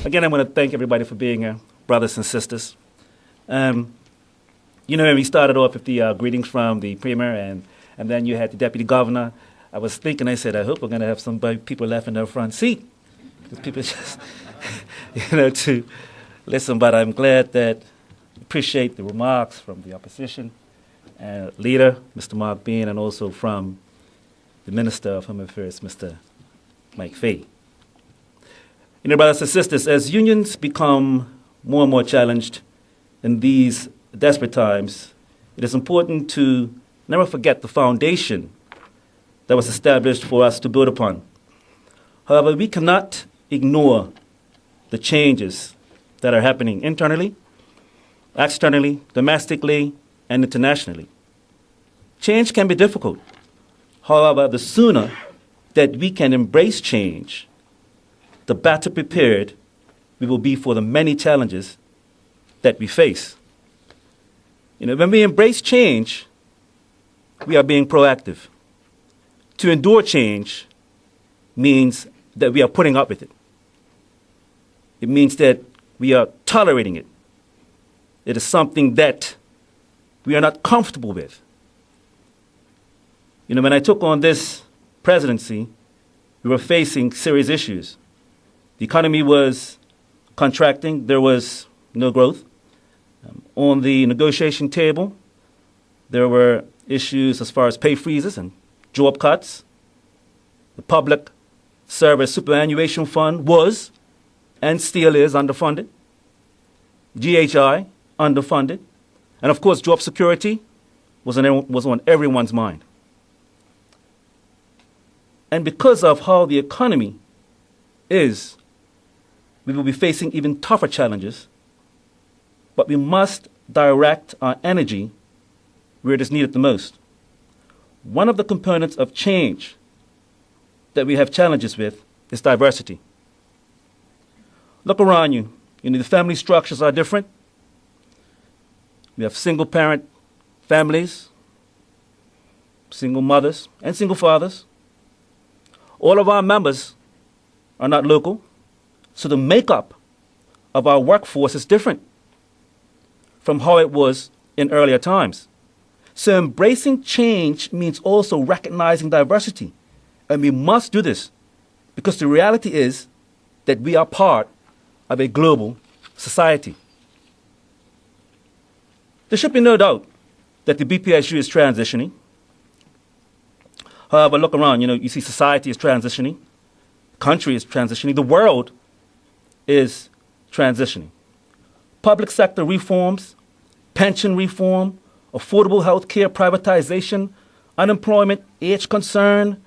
Again, I want to thank everybody for being here, brothers and sisters. When we started off with the greetings from the Premier and then you had the Deputy Governor, I was thinking, I said, I hope we're going to have some people left in their front seat. Because people just, to listen. But I'm glad that, appreciate the remarks from the opposition leader, Mr. Mark Bean, and also from the Minister of Home Affairs, Mr. Mike Fay. Brothers and sisters, as unions become more and more challenged in these desperate times, it is important to never forget the foundation that was established for us to build upon. However, we cannot ignore the changes that are happening internally, externally, domestically, and internationally. Change can be difficult. However, the sooner that we can embrace change, the better prepared we will be for the many challenges that we face. When we embrace change, we are being proactive. To endure change means that we are putting up with it. It means that we are tolerating it. It is something that we are not comfortable with. When I took on this presidency, we were facing serious issues. The economy was contracting. There was no growth. On the negotiation table, there were issues as far as pay freezes and job cuts. The Public Service Superannuation Fund was and still is underfunded. GHI, underfunded. And of course, job security was on everyone's mind. And because of how the economy is, we will be facing even tougher challenges, but we must direct our energy where it is needed the most. One of the components of change that we have challenges with is diversity. Look around you. The family structures are different. We have single-parent families, single mothers, and single fathers. All of our members are not local. So the makeup of our workforce is different from how it was in earlier times. So embracing change means also recognizing diversity. And we must do this because the reality is that we are part of a global society. There should be no doubt that the BPSU is transitioning. However, look around, you see society is transitioning, country is transitioning, the world is transitioning. Public sector reforms, pension reform, affordable health care privatization, unemployment, age concern,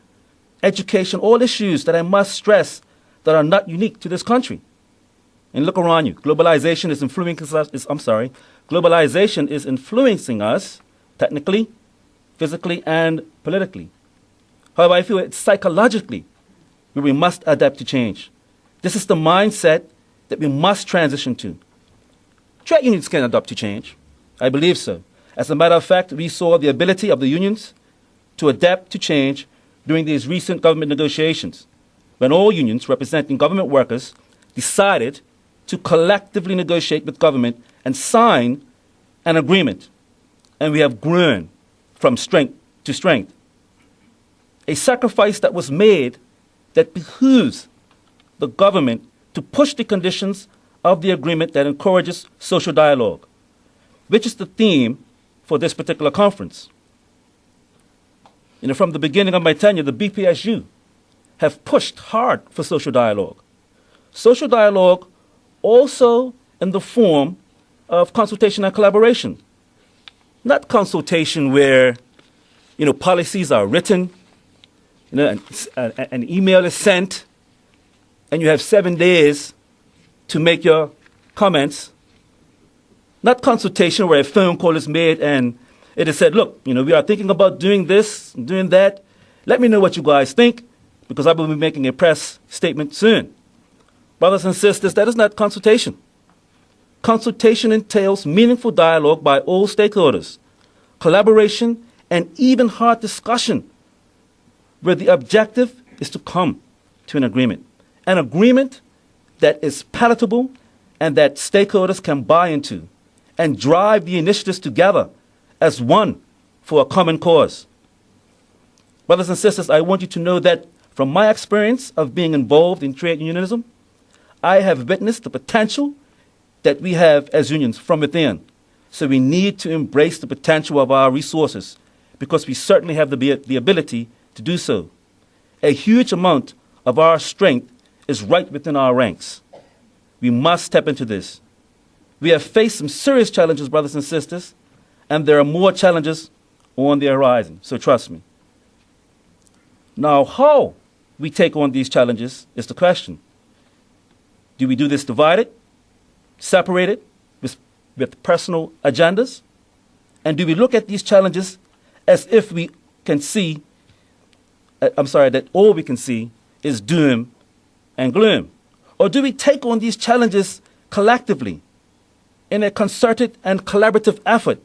education, all issues that I must stress that are not unique to this country. And look around you. Globalization is influencing us technically, physically, and politically. However, I feel it's psychologically where we must adapt to change. This is the mindset that we must transition to. Trade unions can adapt to change. I believe so. As a matter of fact, we saw the ability of the unions to adapt to change during these recent government negotiations, when all unions representing government workers decided to collectively negotiate with government and sign an agreement. And we have grown from strength to strength. A sacrifice that was made that behooves the government to push the conditions of the agreement that encourages social dialogue, which is the theme for this particular conference. From the beginning of my tenure, the BPSU have pushed hard for social dialogue. Social dialogue also in the form of consultation and collaboration. Not consultation where, policies are written, an email is sent, and you have 7 days to make your comments. Not consultation where a phone call is made and it is said, look, we are thinking about doing this, doing that. Let me know what you guys think, because I will be making a press statement soon. Brothers and sisters, that is not consultation. Consultation entails meaningful dialogue by all stakeholders, collaboration, and even hard discussion, where the objective is to come to an agreement that is palatable and that stakeholders can buy into and drive the initiatives together as one for a common cause. Brothers and sisters, I want you to know that from my experience of being involved in trade unionism, I have witnessed the potential that we have as unions from within. So we need to embrace the potential of our resources because we certainly have the ability to do so. A huge amount of our strength is right within our ranks. We must step into this. We have faced some serious challenges, brothers and sisters, and there are more challenges on the horizon, so trust me. Now, how we take on these challenges is the question. Do we do this divided, separated, with personal agendas? And do we look at these challenges as if we can see, that all we can see is doom and gloom? Or do we take on these challenges collectively in a concerted and collaborative effort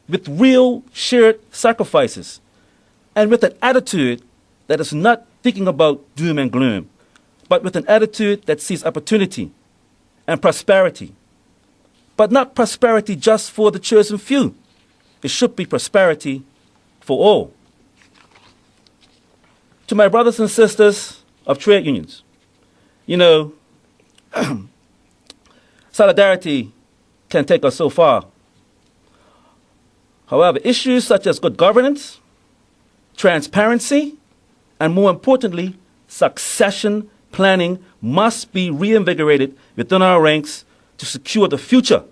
with real shared sacrifices and with an attitude that is not thinking about doom and gloom, but with an attitude that sees opportunity and prosperity, but not prosperity just for the chosen few. It should be prosperity for all. To my brothers and sisters of trade unions, solidarity can take us so far. However, issues such as good governance, transparency, and more importantly, succession planning must be reinvigorated within our ranks to secure the future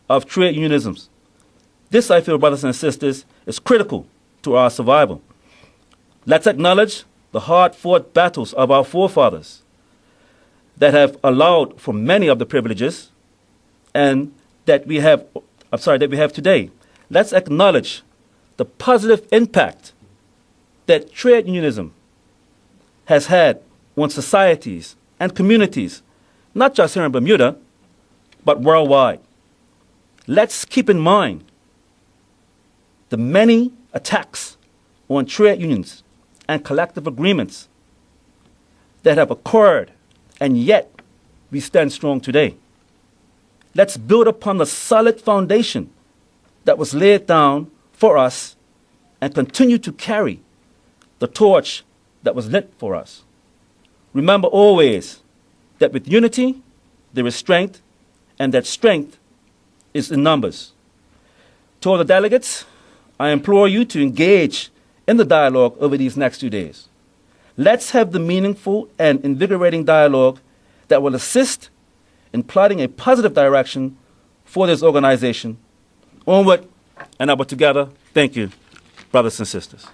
of trade unionisms. This, I feel, brothers and sisters, is critical to our survival. Let's acknowledge the hard-fought battles of our forefathers that have allowed for many of the privileges and that we have today. Let's acknowledge the positive impact that trade unionism has had on societies and communities, not just here in Bermuda, but worldwide. Let's keep in mind the many attacks on trade unions and collective agreements that have occurred, and yet we stand strong today. Let's build upon the solid foundation that was laid down for us and continue to carry the torch that was lit for us. Remember always that with unity, there is strength, and that strength is in numbers. To all the delegates, I implore you to engage in the dialogue over these next 2 days. Let's have the meaningful and invigorating dialogue that will assist in plotting a positive direction for this organization. Onward and upward together. Thank you, brothers and sisters.